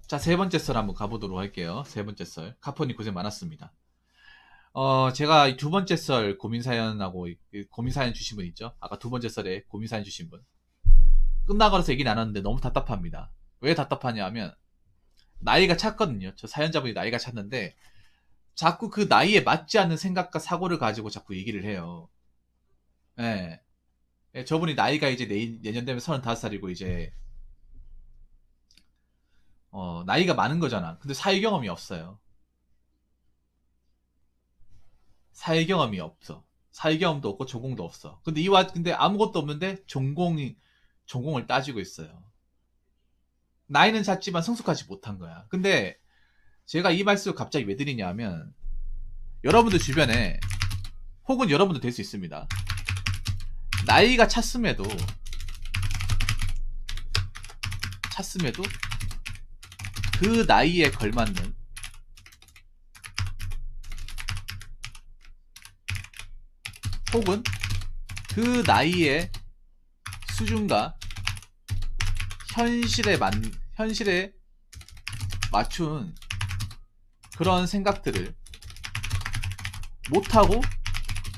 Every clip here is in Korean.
자, 세 번째 썰 한번 가보도록 할게요. 세 번째 썰. 카포님 고생 많았습니다. 제가 이 두 번째 썰 고민사연하고 고민사연 주신 분 있죠? 아까 두 번째 썰에 고민사연 주신 분. 끝나고 나서 얘기 나눴는데 너무 답답합니다. 왜 답답하냐 하면, 나이가 찼거든요. 저 사연자분이 나이가 찼는데, 자꾸 그 나이에 맞지 않는 생각과 사고를 가지고 자꾸 얘기를 해요. 예. 저분이 나이가 이제 내년 되면 35살이고, 이제, 나이가 많은 거잖아. 근데 사회 경험이 없어요. 사회 경험이 없어. 사회 경험도 없고 전공도 없어. 근데 아무것도 없는데 전공을 따지고 있어요. 나이는 잦지만 성숙하지 못한 거야. 근데 제가 이 말씀을 갑자기 왜 드리냐면, 여러분들 주변에, 혹은 여러분도 될 수 있습니다. 나이가 찼음에도 그 나이에 걸맞는, 혹은 그 나이의 수준과 현실에 맞춘 그런 생각들을 못하고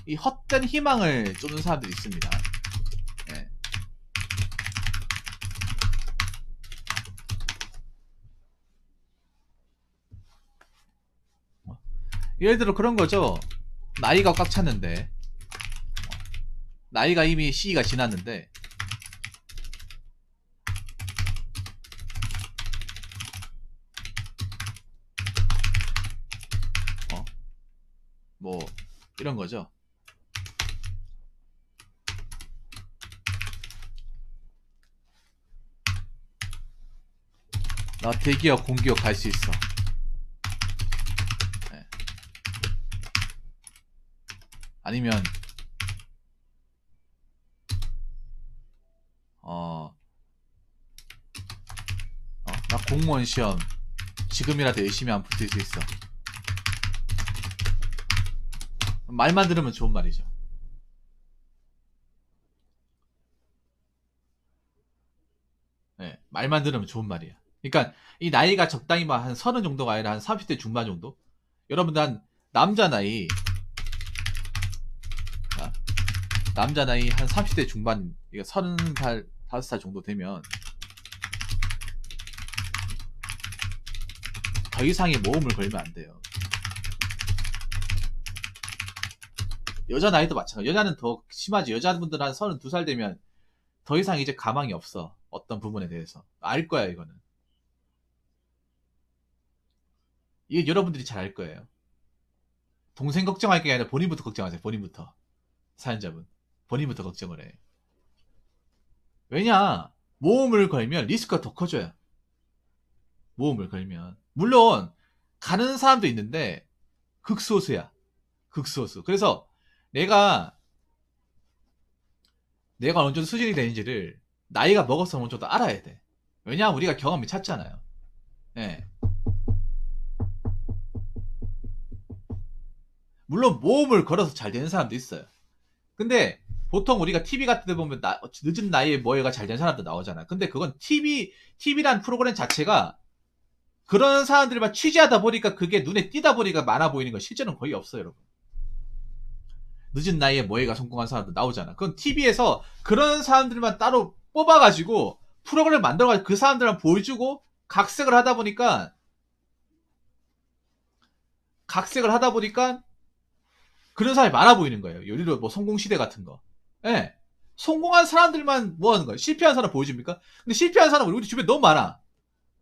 이 헛된 희망을 쫓는 사람들이 있습니다. 예. 예를 들어 그런 거죠. 나이가 꽉 찼는데, 나이가 이미 시기가 지났는데, 어, 뭐 이런 거죠. 나 대기업 공기업 갈 수 있어. 예. 아니면 어, 나 공무원 시험 지금이라도 열심히 하면 붙을 수 있어. 말만 들으면 좋은 말이죠. 예, 말만 들으면 좋은 말이야. 그러니까 이 나이가 적당히 한 30 정도가 아니라 한 30대 중반 정도? 여러분들 한 남자 나이 아, 남자 나이 한 30대 중반, 그러니까 30살, 5살 정도 되면 더 이상의 모험을 걸면 안 돼요. 여자 나이도 마찬가지. 여자는 더 심하지. 여자분들 한 32살 되면 더 이상 이제 가망이 없어. 어떤 부분에 대해서. 알 거야, 이거는. 이게 여러분들이 잘 알 거예요. 동생 걱정할 게 아니라 본인부터 걱정하세요. 본인부터. 사연자분. 본인부터 걱정을 해. 왜냐? 모험을 걸면 리스크가 더 커져요. 모험을 걸면. 물론, 가는 사람도 있는데, 극소수야. 극소수. 그래서 내가, 내가 어느 정도 수준이 되는지를 나이가 먹어서 어느 정도 알아야 돼. 왜냐하면 우리가 경험이 찼잖아요. 예. 물론 모험을 걸어서 잘 되는 사람도 있어요. 근데 보통 우리가 TV 같은 데 보면 늦은 나이에 뭐해가 잘 된 사람도 나오잖아. 근데 그건 TV란 프로그램 자체가 그런 사람들만 취재하다 보니까 그게 눈에 띄다 보니까 많아 보이는 거, 실제는 거의 없어요, 여러분. 늦은 나이에 뭐해가 성공한 사람도 나오잖아. 그건 TV에서 그런 사람들만 따로 뽑아가지고 프로그램 만들어가지고 그 사람들만 보여주고 각색을 하다 보니까 그런 사람이 많아 보이는 거예요. 예를 들어 뭐 성공시대 같은 거. 예. 성공한 사람들만 뭐 하는 거예요? 실패한 사람 보여줍니까? 근데 실패한 사람은 우리 주변에 너무 많아.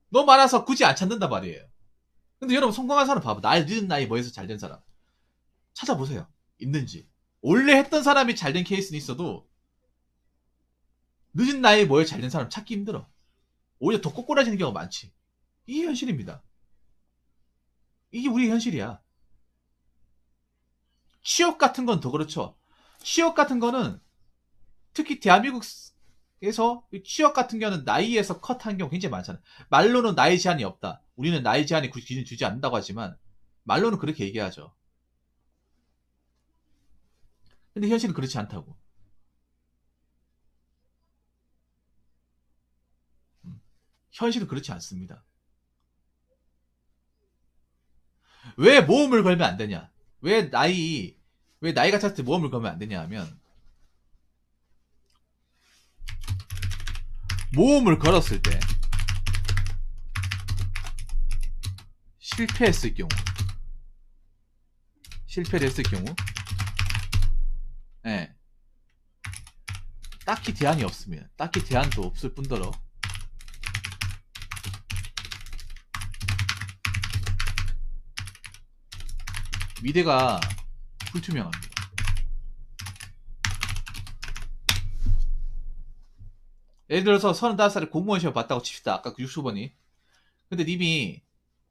너무 많아서 굳이 안 찾는단 말이에요. 근데 여러분, 성공한 사람 봐봐. 나이 늦은 나이 뭐해서 잘 된 사람. 찾아보세요. 있는지. 원래 했던 사람이 잘 된 케이스는 있어도 늦은 나이에 뭐해 잘 된 사람 찾기 힘들어. 오히려 더 꼬꾸라지는 경우가 많지. 이게 현실입니다. 이게 우리의 현실이야. 취업 같은 건 더 그렇죠. 취업 같은 거는 특히 대한민국에서 취업 같은 경우는 나이에서 컷한 경우 굉장히 많잖아요. 말로는 나이 제한이 없다. 우리는 나이 제한이 기준 주지 않는다고 하지만 말로는 그렇게 얘기하죠. 근데 현실은 그렇지 않다고. 현실은 그렇지 않습니다. 왜 모험을 걸면 안 되냐? 왜 나이가 찼을 때 모험을 걸면 안 되냐 하면, 모험을 걸었을 때 실패했을 경우, 실패를 했을 경우, 예, 딱히 대안이 없습니다. 딱히 대안도 없을 뿐더러 미래가 불투명합니다. 예를 들어서 35살에 공무원 시험 봤다고 칩시다. 아까 그 유튜버니. 근데 님이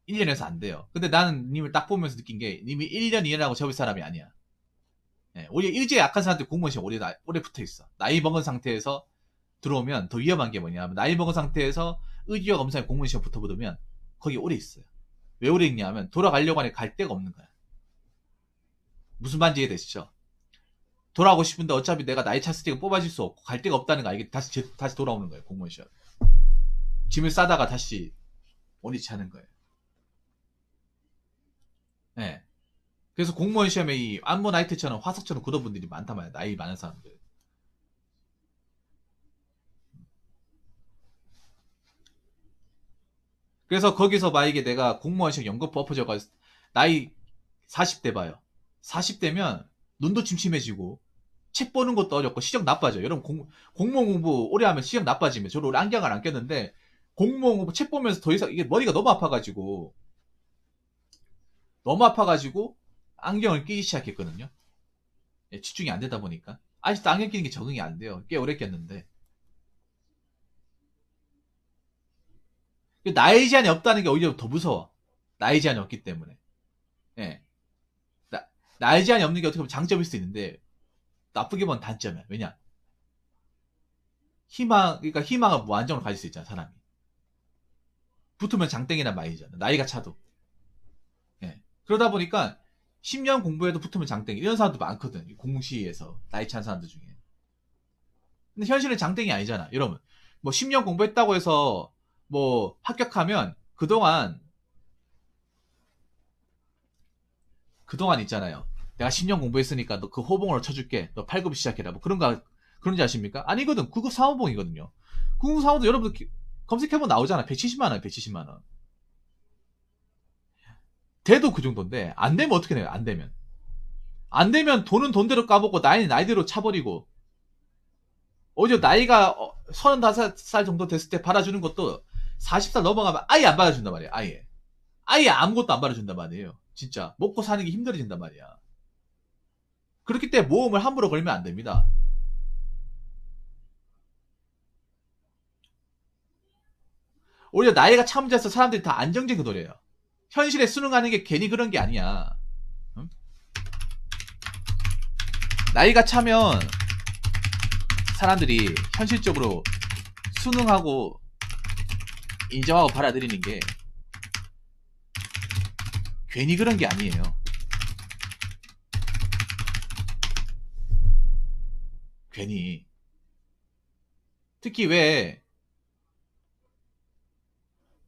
1년에서 안 돼요. 근데 나는 님을 딱 보면서 느낀 게 님이 1년 2년하고 접을 사람이 아니야. 예, 오히려 일제 약한 사람들 공무원 시험 오래 붙어 있어. 나이 먹은 상태에서 들어오면 더 위험한 게 뭐냐. 나이 먹은 상태에서 의지와 검사에 공무원 시험 붙어보면 거기 오래 있어요. 왜 오래 있냐면 돌아가려고 하니 갈 데가 없는 거야. 무슨 말인지 이해되시죠? 돌아가고 싶은데 어차피 내가 나이 찼을 때 뽑아질 수 없고 갈 데가 없다는 거 알게 다시 돌아오는 거예요. 공무원 시험. 짐을 싸다가 다시 원위치 하는 거예요. 네. 그래서 공무원 시험에 이 암모나이트처럼 화석처럼 굳은 분들이 많단 말이야. 나이 많은 사람들. 그래서 거기서 만약에 내가 공무원 시험 연금 엎어져가 나이 40대 봐요. 40대면 눈도 침침해지고 책 보는 것도 어렵고 시력 나빠져요. 여러분 공무원 공부 오래 하면 시력 나빠지면 저도 안경을 안 꼈는데 공무원 공부 책 보면서 더 이상 이게 머리가 너무 아파가지고 안경을 끼기 시작했거든요. 예, 집중이 안 되다 보니까 아직도 안경 끼는 게 적응이 안 돼요. 꽤 오래 꼈는데 나이 제한이 없다는 게 오히려 더 무서워. 나이 제한이 없기 때문에. 예. 나이 제한이 없는 게 어떻게 보면 장점일 수도 있는데 나쁘게 보면 단점이야. 왜냐? 그러니까 희망은 무한정으로 가질 수 있잖아, 사람이. 붙으면 장땡이란 말이잖아. 나이가 차도. 예. 그러다 보니까 10년 공부해도 붙으면 장땡이. 이런 사람도 많거든. 공시에서. 나이 찬 사람들 중에. 근데 현실은 장땡이 아니잖아. 여러분. 뭐 10년 공부했다고 해서 뭐 합격하면 그동안 있잖아요. 내가 10년 공부했으니까 너 그 호봉으로 쳐줄게. 너 8급 시작해라. 뭐 그런지 아십니까? 아니거든. 9급 사호봉이거든요. 9급 사호도 여러분들 검색해보면 나오잖아. 170만 원, 170만 원. 돼도 그 정도인데 안 되면 어떻게 돼요? 안 되면. 안 되면 돈은 돈대로 까먹고 나이는 나이대로 차버리고 오히려 나이가 35살 정도 됐을 때 받아주는 것도 40살 넘어가면 아예 안 받아준단 말이야. 아예 아무것도 안 받아준단 말이에요. 진짜 먹고 사는 게 힘들어진단 말이야. 그렇기 때문에 모험을 함부로 걸면 안 됩니다. 오히려 나이가 참자서 사람들이 다 안정적인 노래예요. 현실에 수능하는 게 괜히 그런 게 아니야. 응? 나이가 차면 사람들이 현실적으로 수능하고 인정하고 받아들이는 게 괜히 그런 게 아니에요. 괜히. 특히 왜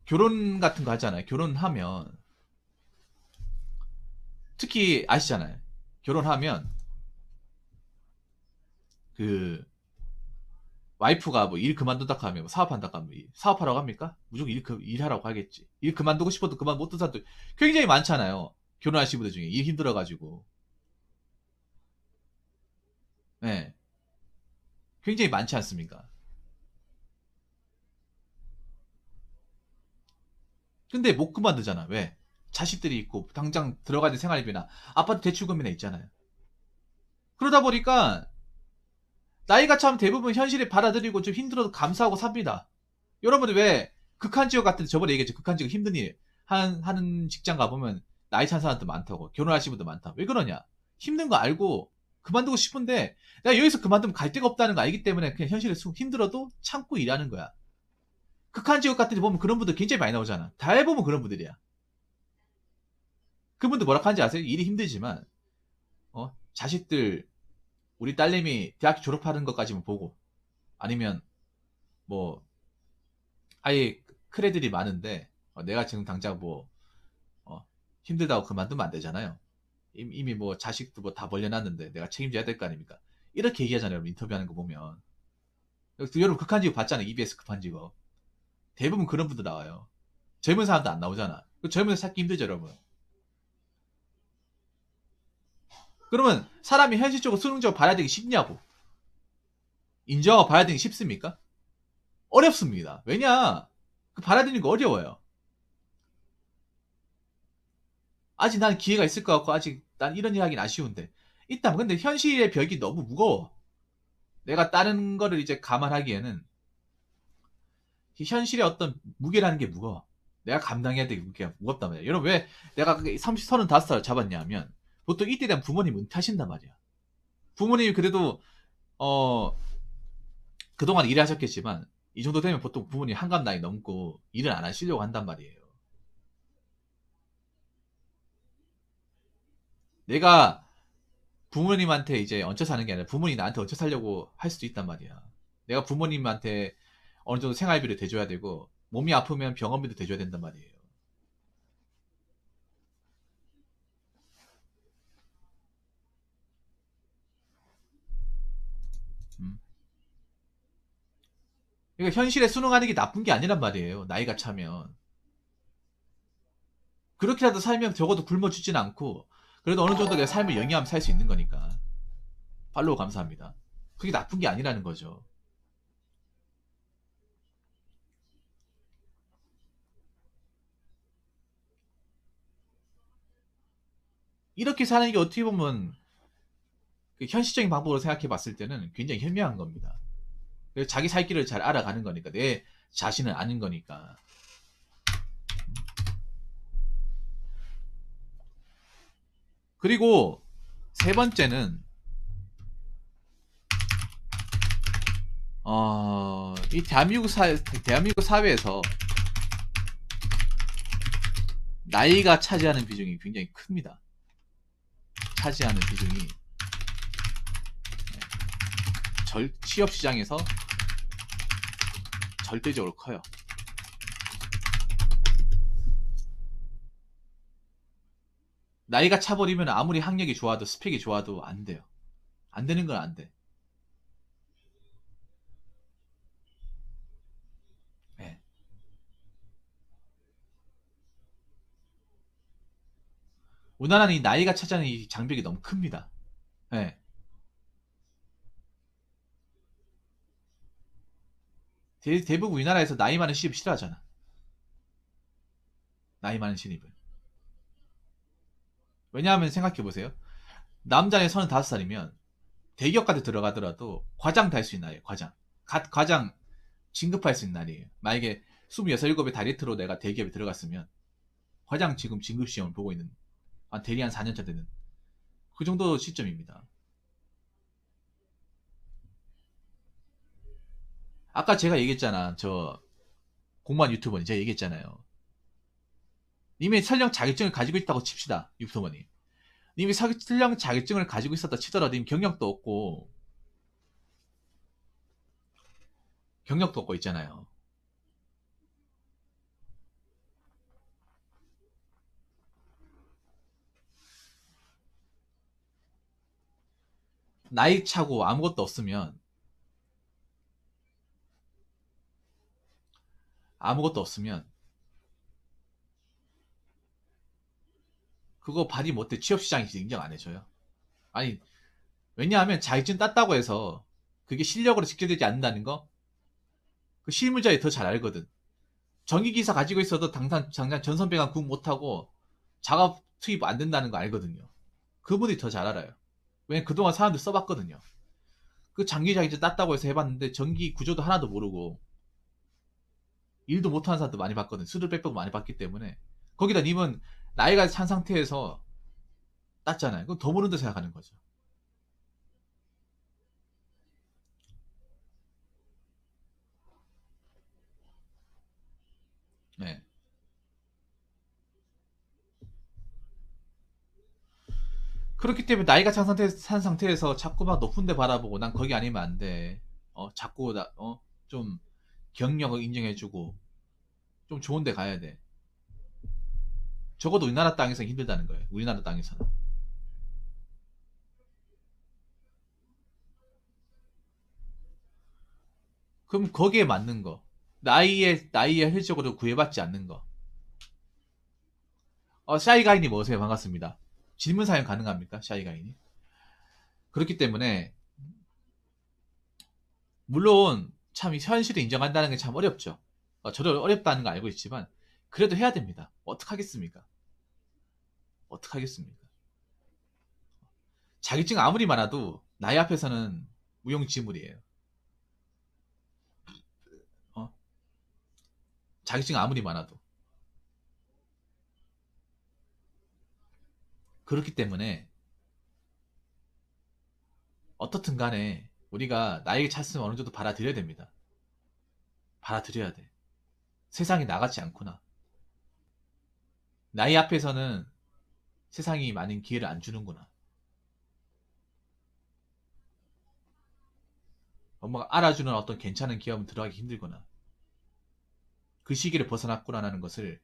결혼 같은 거 하잖아요. 결혼하면 특히 아시잖아요. 결혼하면 그 와이프가 뭐 일 그만둔다 하면 뭐 사업한다 하면 사업하라고 합니까? 무조건 일하라고 하겠지. 일 그만두고 싶어도 그만 못 둔 사람들 굉장히 많잖아요. 결혼하신 분들 중에 일 힘들어가지고. 네. 굉장히 많지 않습니까? 근데 못 그만두잖아. 왜? 자식들이 있고 당장 들어가야 될 생활비나 아파트 대출금이나 있잖아요. 그러다 보니까 나이가 참 대부분 현실에 받아들이고 좀 힘들어도 감사하고 삽니다. 여러분들 왜 극한 지역 같은 데 저번에 얘기했죠. 극한 지역 힘든 일 하는 직장 가보면 나이 찬 사람들 많다고 결혼하신 분들 많다고 왜 그러냐? 힘든 거 알고 그만두고 싶은데 내가 여기서 그만두면 갈 데가 없다는 거 알기 때문에 그냥 현실에 힘들어도 참고 일하는 거야. 극한 지역 같은 데 보면 그런 분들 굉장히 많이 나오잖아. 다 해보면 그런 분들이야. 그분들 뭐라 하는지 아세요? 일이 힘들지만 자식들 우리 딸내미 대학교 졸업하는 것까지만 보고 아니면 뭐 아예 큰 애들이 많은데 내가 지금 당장 뭐 힘들다고 그만두면 안 되잖아요. 이미 뭐 자식도 뭐 다 벌려놨는데 내가 책임져야 될 거 아닙니까? 이렇게 얘기하잖아요. 여러분 인터뷰하는 거 보면. 여러분 극한 직업 봤잖아요. EBS 극한 직업. 대부분 그런 분들 나와요. 젊은 사람도 안 나오잖아. 젊은 사람 찾기 힘들죠, 여러분. 그러면 사람이 현실적으로 수능적으로 봐야 되기 쉽냐고. 인정하고 봐야 되기 쉽습니까? 어렵습니다. 왜냐? 그 봐야 되는 거 어려워요. 아직 난 기회가 있을 것 같고 아직 난 이런 일 하긴 아쉬운데. 일단 근데 현실의 벽이 너무 무거워. 내가 다른 거를 이제 감안하기에는 현실의 어떤 무게라는 게 무거워. 내가 감당해야 되게 무겁단 말이야. 여러분 왜 내가 30, 35살 잡았냐 하면 보통 이때 되면 부모님 은퇴하신단 말이야. 부모님이 그래도 그동안 일하셨겠지만 이 정도 되면 보통 부모님 한갑 나이 넘고 일을 안 하시려고 한단 말이에요. 내가 부모님한테 이제 얹혀 사는 게 아니라 부모님이 나한테 얹혀 살려고 할 수도 있단 말이야. 내가 부모님한테 어느 정도 생활비를 대줘야 되고 몸이 아프면 병원비도 대줘야 된단 말이에요. 음. 그러니까 현실에 순응하는 게 나쁜 게 아니란 말이에요. 나이가 차면. 그렇게라도 살면 적어도 굶어 죽진 않고 그래도 어느 정도 내 삶을 영위하면 살 수 있는 거니까. 팔로우 감사합니다. 그게 나쁜 게 아니라는 거죠. 이렇게 사는 게 어떻게 보면 그 현실적인 방법으로 생각해 봤을 때는 굉장히 현명한 겁니다. 자기 살 길을 잘 알아가는 거니까. 내 자신을 아는 거니까. 그리고 세 번째는 이 대한민국 사회에서 나이가 차지하는 비중이 굉장히 큽니다. 차지하는 비중이 취업 시장에서 절대적으로 커요. 나이가 차버리면 아무리 학력이 좋아도 스펙이 좋아도 안 돼요. 안 되는 건 안 돼. 네. 우리나라는 이 나이가 차지하는 이 장벽이 너무 큽니다. 네. 대부분 우리나라에서 나이 많은 시집 싫어하잖아. 나이 많은 신입을. 왜냐하면 생각해보세요. 남자의 35살이면 대기업 같은 데 들어가더라도 과장 달 수 있는 나이에요. 과장. 과장 진급할 수 있는 날이에요. 만약에 26, 7의 다이렉트로 내가 대기업에 들어갔으면 과장 지금 진급 시험을 보고 있는 대리 한 4년차 되는 그 정도 시점입니다. 아까 제가 얘기했잖아. 저 공무원 유튜버니 제가 얘기했잖아요. 님이 설령 자격증을 가지고 있다고 칩시다. 유튜버님. 님이 설령 자격증을 가지고 있었다 치더라도 님 경력도 없고 있잖아요. 나이 차고 아무것도 없으면 그거 발휘 못해. 취업시장이 인정 안 해줘요. 아니 왜냐하면 자격증 땄다고 해서 그게 실력으로 직결되지 않는다는 거 그 실무자에 더 잘 알거든. 전기기사 가지고 있어도 당장 전선배관 구분 못하고 작업 투입 안 된다는 거 알거든요. 그분이 더 잘 알아요. 왜냐면 그동안 사람들 써봤거든요. 그 장기 자격증 땄다고 해서 해봤는데 전기 구조도 하나도 모르고 일도 못하는 사람도 많이 봤거든. 수를 빽빽 많이 봤기 때문에. 거기다 님은 나이가 찬 상태에서 땄잖아요. 그럼 더 모른다 생각하는 거죠. 네. 그렇기 때문에 나이가 찬 상태에서 자꾸 막 높은 데 바라보고 난 거기 아니면 안 돼. 자꾸 좀 경력을 인정해주고 좀 좋은 데 가야 돼. 적어도 우리나라 땅에서는 힘들다는 거예요. 우리나라 땅에서는. 그럼 거기에 맞는 거. 나이에 현실적으로 구애받지 않는 거. 샤이가인이 뭐세요? 반갑습니다. 질문 사연 가능합니까? 샤이가인이. 그렇기 때문에 물론 참 현실을 인정한다는 게 참 어렵죠. 저도 어렵다는 거 알고 있지만 그래도 해야 됩니다. 어떡하겠습니까? 어떡하겠습니까? 자격증 아무리 많아도 나이 앞에서는 무용지물이에요. 어? 자격증 아무리 많아도. 그렇기 때문에 어떻든 간에 우리가 나에게 찼으면 어느 정도 받아들여야 됩니다. 받아들여야 돼. 세상이 나같지 않구나. 나이 앞에서는 세상이 많은 기회를 안 주는구나. 엄마가 알아주는 어떤 괜찮은 기업은 들어가기 힘들구나. 그 시기를 벗어났구나라는 것을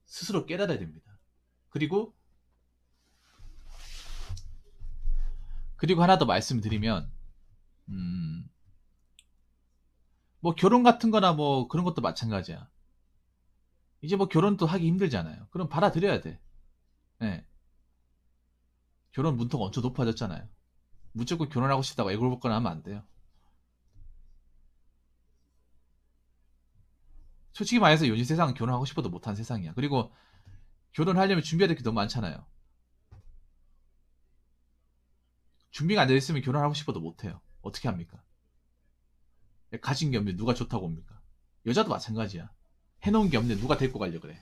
스스로 깨달아야 됩니다. 그리고 하나 더 말씀드리면, 음, 뭐 결혼 같은 거나 뭐 그런 것도 마찬가지야. 이제 뭐 결혼도 하기 힘들잖아요. 그럼 받아들여야 돼. 네. 결혼 문턱 엄청 높아졌잖아요. 무조건 결혼하고 싶다고 애걸복걸 하면 안 돼요. 솔직히 말해서 요즘 세상은 결혼하고 싶어도 못한 세상이야. 그리고 결혼하려면 준비해야 될 게 너무 많잖아요. 준비가 안 돼 있으면 결혼하고 싶어도 못해요. 어떻게 합니까? 가진 게 없는데 누가 좋다고 옵니까? 여자도 마찬가지야. 해놓은 게 없는데 누가 데리고 가려 그래.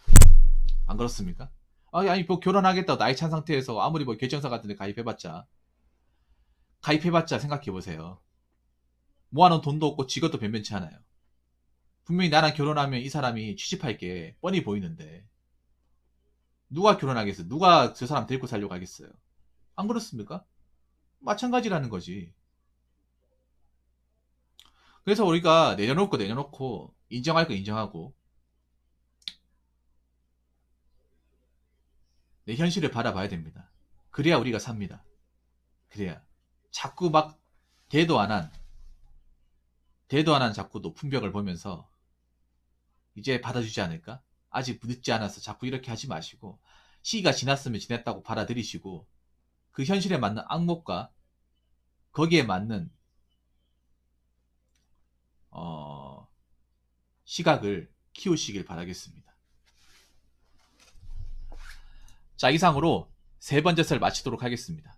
안 그렇습니까? 아니 뭐 결혼하겠다고 나이 찬 상태에서 아무리 뭐 결정사 같은 데 가입해봤자 생각해보세요. 모아놓은 돈도 없고 직업도 변변치 않아요. 분명히 나랑 결혼하면 이 사람이 취직할 게 뻔히 보이는데 누가 결혼하겠어요? 누가 저 사람 데리고 살려고 하겠어요? 안 그렇습니까? 마찬가지라는 거지. 그래서 우리가 내려놓고 인정할 거 인정하고 내 현실을 바라봐야 됩니다. 그래야 우리가 삽니다. 그래야 자꾸 막 대도 안 한 자꾸 높은 벽을 보면서 이제 받아주지 않을까? 아직 늦지 않아서 자꾸 이렇게 하지 마시고 시기가 지났으면 지났다고 받아들이시고 그 현실에 맞는 악목과 거기에 맞는 시각을 키우시길 바라겠습니다. 자, 이상으로 세 번째 썰 마치도록 하겠습니다.